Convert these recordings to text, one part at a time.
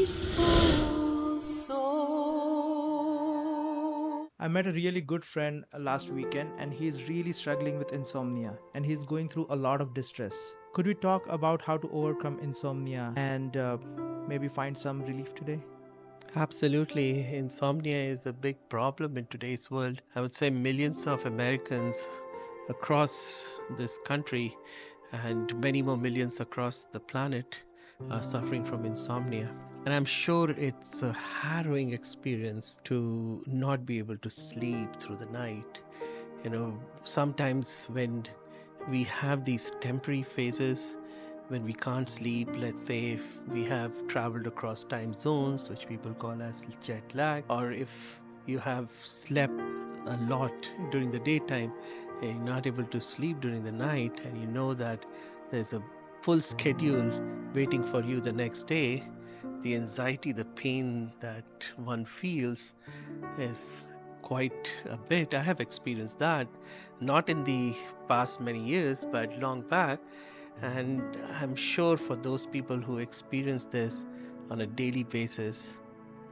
peaceful soul. I met a really good friend last weekend and he's really struggling with insomnia and he's going through a lot of distress. Could we talk about how to overcome insomnia and maybe find some relief today? Absolutely. Insomnia is a big problem in today's world. I would say millions of Americans across this country and many more millions across the planet are suffering from insomnia. And I'm sure it's a harrowing experience to not be able to sleep through the night. Sometimes when we have these temporary phases, when we can't sleep, let's say if we have traveled across time zones, which people call as jet lag, or if you have slept a lot during the daytime and you're not able to sleep during the night, and you know that there's a full schedule waiting for you the next day, the anxiety, the pain that one feels is quite a bit. I have experienced that, not in the past many years, but long back. And I'm sure for those people who experience this on a daily basis,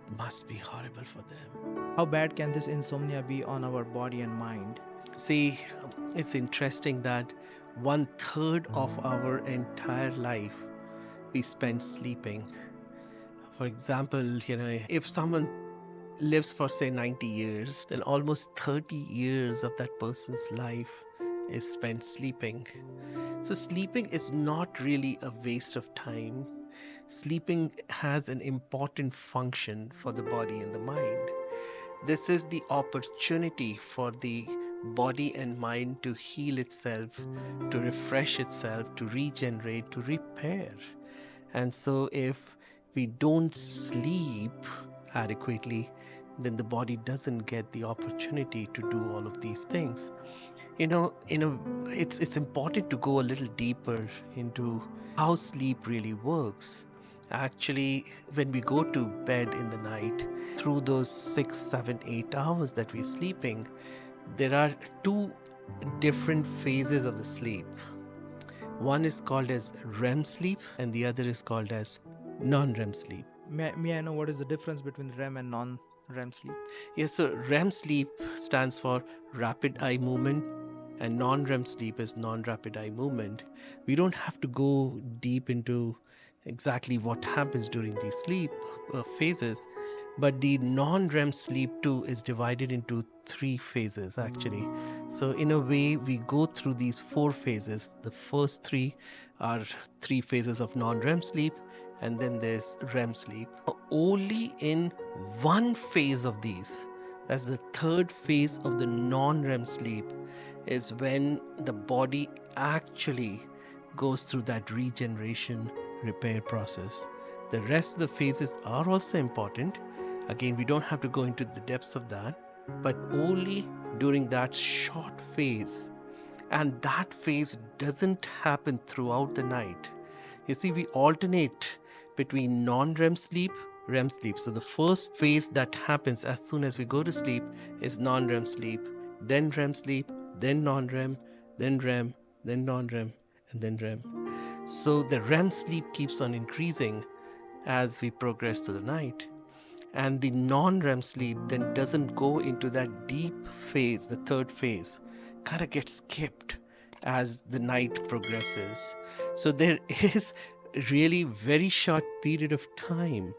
it must be horrible for them. How bad can this insomnia be on our body and mind? See, it's interesting that 1/3 of our entire life we spend sleeping. For example, if someone lives for say 90 years, then almost 30 years of that person's life is spent sleeping. So sleeping is not really a waste of time. Sleeping has an important function for the body and the mind. This is the opportunity for the body and mind to heal itself, to refresh itself, to regenerate, to repair. And so if we don't sleep adequately, then the body doesn't get the opportunity to do all of these things. It's important to go a little deeper into how sleep really works. Actually, when we go to bed in the night, through those 6, 7, 8 hours that we're sleeping, there are two different phases of the sleep. One is called as REM sleep and the other is called as non-REM sleep. May I know what is the difference between REM and non-REM sleep? Yes, so REM sleep stands for rapid eye movement and non-REM sleep is non-rapid eye movement. We don't have to go deep into exactly what happens during these sleep phases, but the non-REM sleep too is divided into 3 phases actually. So in a way, we go through these 4 phases. The first 3 are 3 phases of non-REM sleep, and then there's REM sleep. Only in one phase of these, that's the third phase of the non-REM sleep, is when the body actually goes through that regeneration repair process. The rest of the phases are also important. Again, we don't have to go into the depths of that, but only during that short phase. And that phase doesn't happen throughout the night. You see, we alternate between non-REM sleep, REM sleep. So the first phase that happens as soon as we go to sleep is non-REM sleep, then REM sleep, then non-REM, then REM, then non-REM, and then REM. So the REM sleep keeps on increasing as we progress to the night. And the non-REM sleep then doesn't go into that deep phase, the third phase, kind of gets skipped as the night progresses. So there is really very short period of time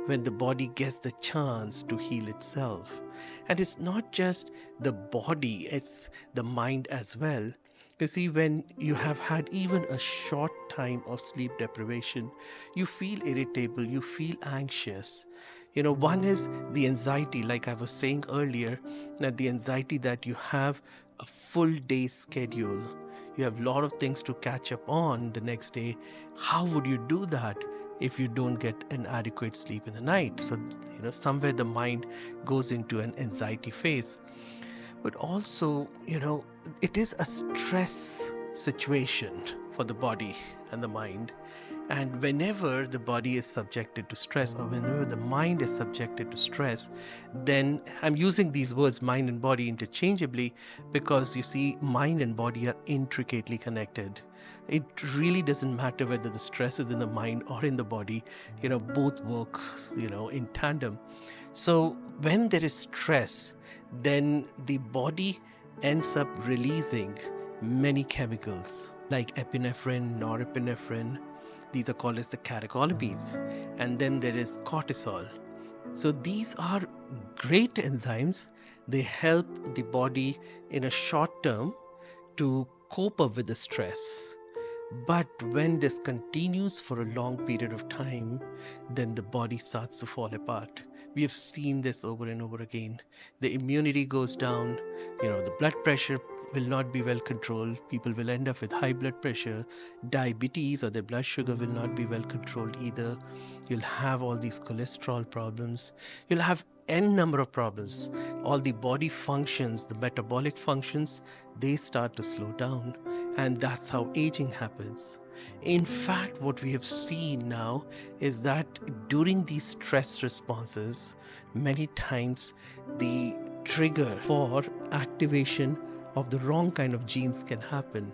when the body gets the chance to heal itself. And it's not just the body, it's the mind as well. You see, when you have had even a short time of sleep deprivation, you feel irritable, you feel anxious. One is the anxiety, like I was saying earlier, that the anxiety that you have a full day schedule. You have a lot of things to catch up on the next day. How would you do that if you don't get an adequate sleep in the night? So, somewhere the mind goes into an anxiety phase. But also, it is a stress situation for the body and the mind. And whenever the body is subjected to stress, or whenever the mind is subjected to stress, then I'm using these words mind and body interchangeably because you see, mind and body are intricately connected. It really doesn't matter whether the stress is in the mind or in the body, both work, in tandem. So when there is stress, then the body ends up releasing many chemicals like epinephrine, norepinephrine. These are called as the catecholamines. And then there is cortisol. So these are great enzymes. They help the body in a short term to cope up with the stress. But when this continues for a long period of time, then the body starts to fall apart. We have seen this over and over again. The immunity goes down, the blood pressure will not be well controlled. People will end up with high blood pressure. Diabetes or their blood sugar will not be well controlled either. You'll have all these cholesterol problems. You'll have n number of problems. All the body functions, the metabolic functions, they start to slow down. And that's how aging happens. In fact, what we have seen now is that during these stress responses, many times the trigger for activation of the wrong kind of genes can happen.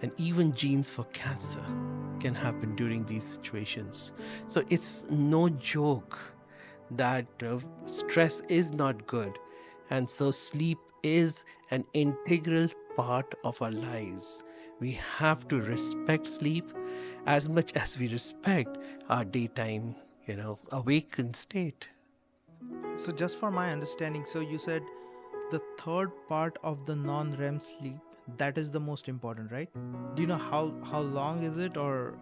And even genes for cancer can happen during these situations. So it's no joke that stress is not good. And so sleep is an integral part of our lives. We have to respect sleep as much as we respect our daytime, awakened state. So just for my understanding, so you said the third part of the non-REM sleep, that is the most important, right? Do you know how long is it, or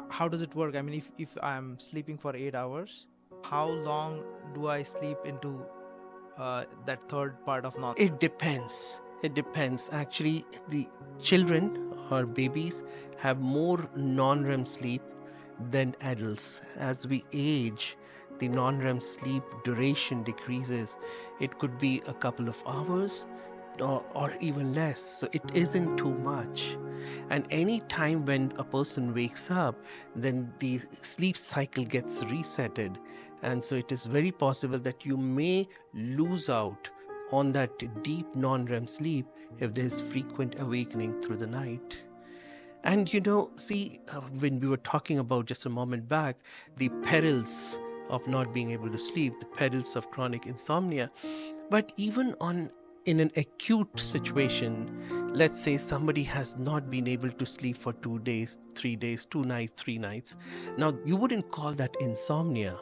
how does it work? I mean, if I'm sleeping for 8 hours, how long do I sleep into that third part of non? It depends. It depends. Actually, the children or babies have more non-REM sleep than adults. As we age, the non-REM sleep duration decreases. It could be a couple of hours or even less. So it isn't too much. And any time when a person wakes up, then the sleep cycle gets resetted. And so it is very possible that you may lose out on that deep non-REM sleep if there's frequent awakening through the night. And when we were talking about just a moment back, the perils of not being able to sleep, the perils of chronic insomnia. But even in an acute situation, let's say somebody has not been able to sleep for 2 days, 3 days, 2 nights, 3 nights. Now, you wouldn't call that insomnia.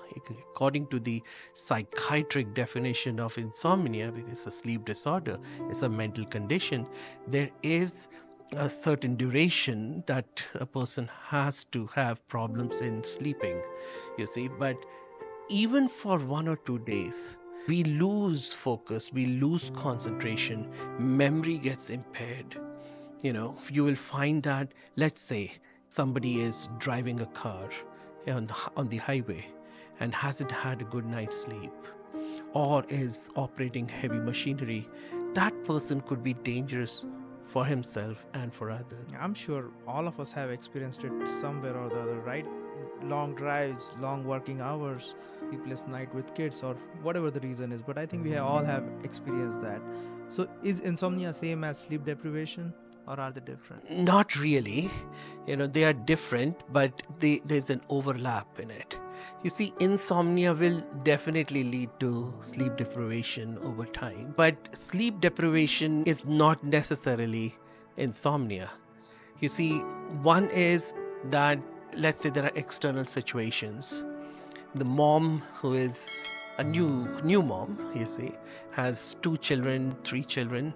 According to the psychiatric definition of insomnia, because it's a sleep disorder, it's a mental condition, there is a certain duration that a person has to have problems in sleeping, you see. But even for 1 or 2 days, we lose focus, we lose concentration, memory gets impaired. You will find that, let's say, somebody is driving a car on the highway and hasn't had a good night's sleep, or is operating heavy machinery. That person could be dangerous for himself and for others. I'm sure all of us have experienced it somewhere or the other, right? Long drives, long working hours, sleepless night with kids, or whatever the reason is. But I think we all have experienced that. So is insomnia same as sleep deprivation, or are they different? Not really. They are different, but there's an overlap in it. You see, insomnia will definitely lead to sleep deprivation over time, but sleep deprivation is not necessarily insomnia. You see, one is that, let's say there are external situations. The mom, who is a new mom, you see, has 2 children, 3 children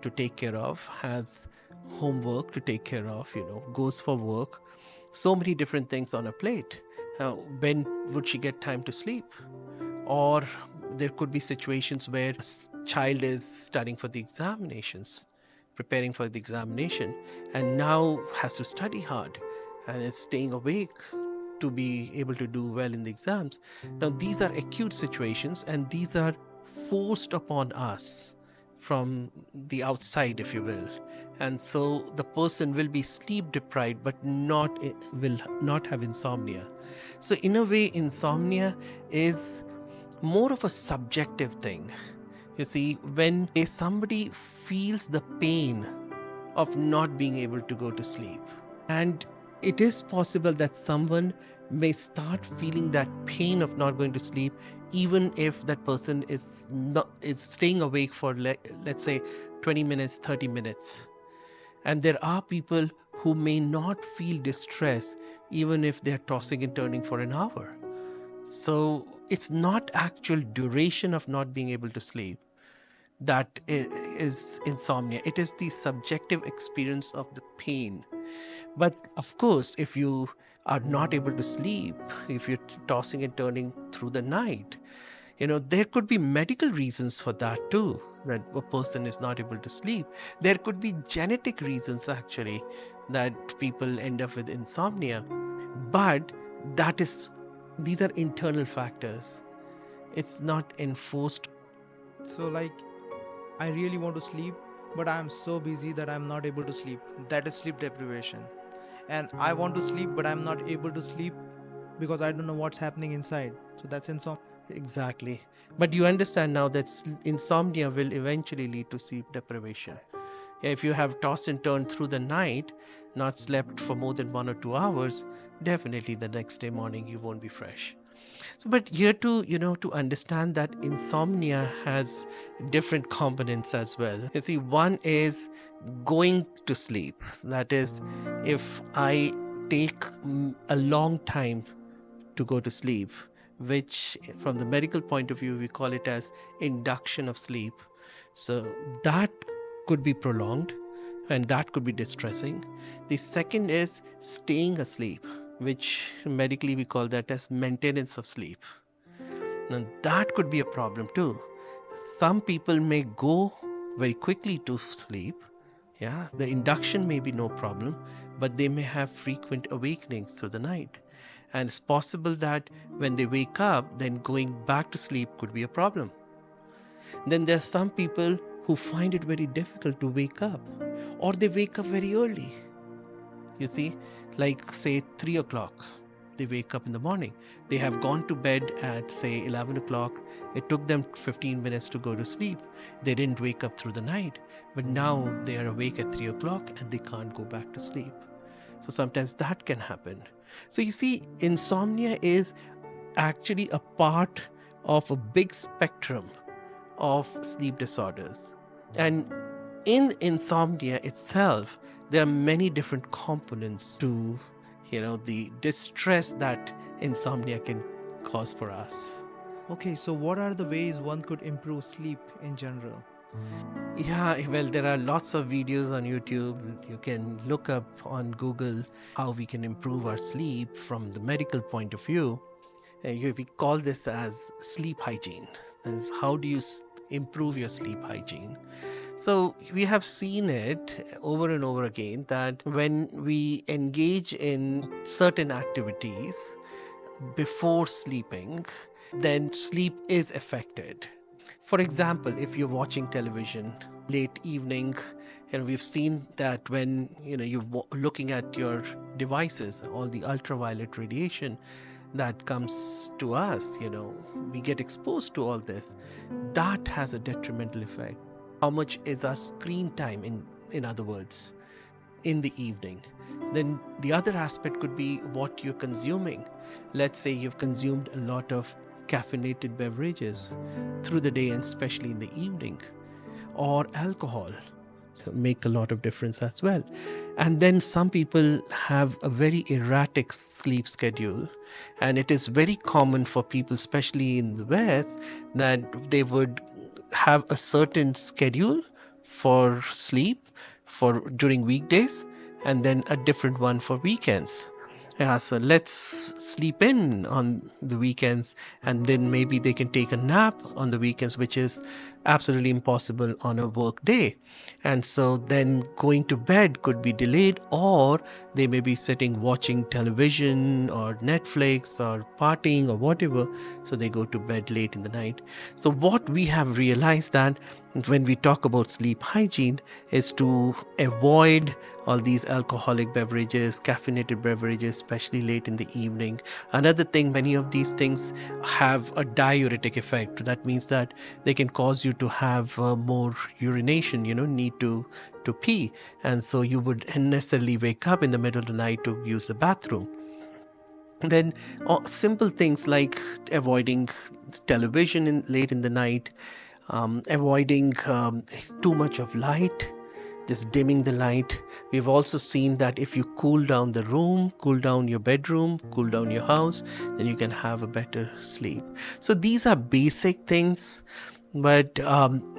to take care of, has homework to take care of, goes for work, so many different things on her plate. When would she get time to sleep? Or there could be situations where a child is studying for the examinations, preparing for the examination, and now has to study hard and is staying awake to be able to do well in the exams. Now, these are acute situations, and these are forced upon us from the outside, if you will. and so the person will be sleep deprived but will not have insomnia. So in a way, insomnia is more of a subjective thing. You see, when somebody feels the pain of not being able to go to sleep, and it is possible that someone may start feeling that pain of not going to sleep even if that person is staying awake for let's say 20 minutes, 30 minutes. And there are people who may not feel distress even if they're tossing and turning for an hour. So it's not actual duration of not being able to sleep that is insomnia. It is the subjective experience of the pain. But of course, if you are not able to sleep, if you're tossing and turning through the night, there could be medical reasons for that too, that a person is not able to sleep. There could be genetic reasons actually that people end up with insomnia. But these are internal factors. It's not enforced. So, like, I really want to sleep, but I am so busy that I'm not able to sleep. That is sleep deprivation. And I want to sleep, but I'm not able to sleep because I don't know what's happening inside. So that's insomnia. Exactly. But you understand now that insomnia will eventually lead to sleep deprivation. If you have tossed and turned through the night, not slept for more than 1 or 2 hours, definitely the next day morning you won't be fresh. So, but here to understand that insomnia has different components as well. You see, one is going to sleep. That is, if I take a long time to go to sleep, which from the medical point of view, we call it as induction of sleep. So that could be prolonged and that could be distressing. The second is staying asleep, which medically we call that as maintenance of sleep. Now that could be a problem too. Some people may go very quickly to sleep. Yeah, the induction may be no problem, but they may have frequent awakenings through the night. And it's possible that when they wake up, then going back to sleep could be a problem. Then there are some people who find it very difficult to wake up, or they wake up very early. You see, like say 3 o'clock, they wake up in the morning. They have gone to bed at say 11 o'clock. It took them 15 minutes to go to sleep. They didn't wake up through the night, but now they are awake at 3 o'clock and they can't go back to sleep. So sometimes that can happen. So you see, insomnia is actually a part of a big spectrum of sleep disorders. And in insomnia itself, there are many different components to, the distress that insomnia can cause for us. Okay, so what are the ways one could improve sleep in general? Yeah, well, there are lots of videos on YouTube. You can look up on Google how we can improve our sleep from the medical point of view. We call this as sleep hygiene. That is, how do you improve your sleep hygiene? So we have seen it over and over again that when we engage in certain activities before sleeping, then sleep is affected. For example, if you're watching television late evening, we've seen that when you're looking at your devices, all the ultraviolet radiation that comes to us, we get exposed to all this. That has a detrimental effect. How much is our screen time, in other words, in the evening? Then the other aspect could be what you're consuming. Let's say you've consumed a lot of caffeinated beverages through the day and especially in the evening, or alcohol make a lot of difference as well. And then some people have a very erratic sleep schedule, and it is very common for people, especially in the West, that they would have a certain schedule for sleep for during weekdays and then a different one for weekends. Yeah, so let's sleep in on the weekends and then maybe they can take a nap on the weekends, which is absolutely impossible on a work day. And so then going to bed could be delayed, or they may be sitting watching television or Netflix or partying or whatever. So they go to bed late in the night. So what we have realized that when we talk about sleep hygiene is to avoid all these alcoholic beverages, caffeinated beverages, especially late in the evening. Another thing, many of these things have a diuretic effect. That means that they can cause you to have more urination, need to pee. And so you would necessarily wake up in the middle of the night to use the bathroom. Then simple things like avoiding television late in the night, avoiding too much of light, just dimming the light. We've also seen that if you cool down the room, cool down your bedroom, cool down your house, then you can have a better sleep. So these are basic things, but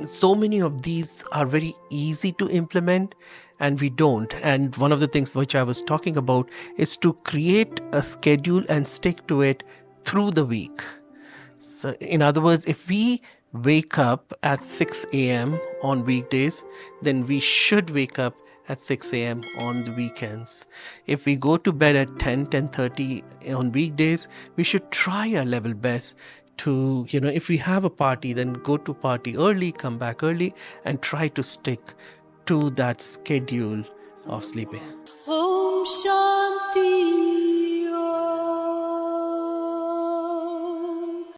so many of these are very easy to implement, and we don't. And one of the things which I was talking about is to create a schedule and stick to it through the week. So, in other words, if we wake up at 6 a.m. on weekdays, then we should wake up at 6 a.m. on the weekends. If we go to bed at 10:30 on weekdays, we should try our level best to, if we have a party, then go to party early, come back early, and try to stick to that schedule of sleeping. Om Shanti.